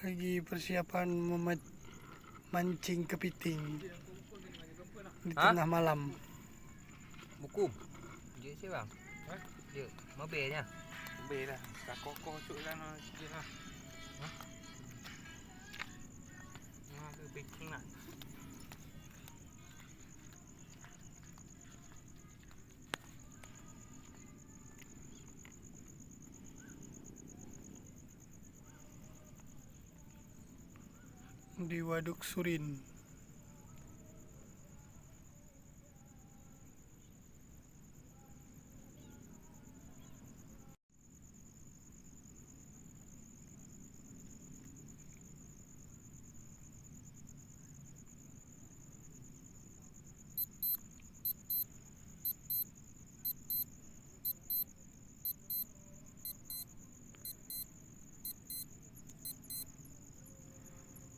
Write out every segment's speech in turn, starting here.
Lagi persiapan memancing kepiting di tengah malam. Bukum. Dia siapa bang? Dia mabelnya. Mabel lah. Tak kokoh tu lah sikit lah. Ada packing lah. Di Waduk Surin.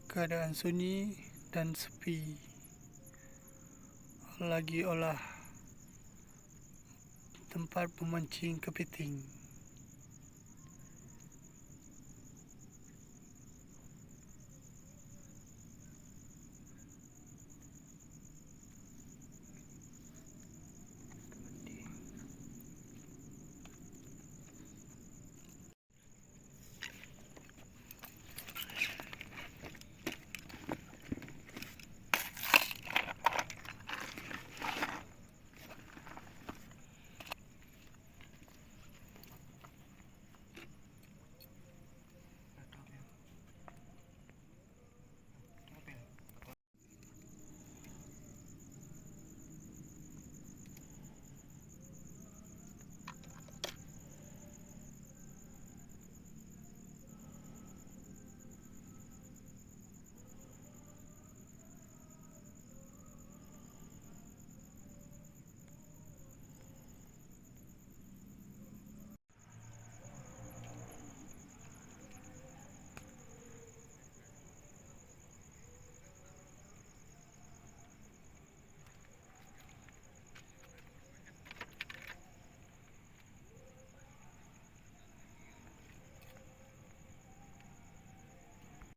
Keadaan sunyi dan sepi. Lagi olah tempat memancing kepiting.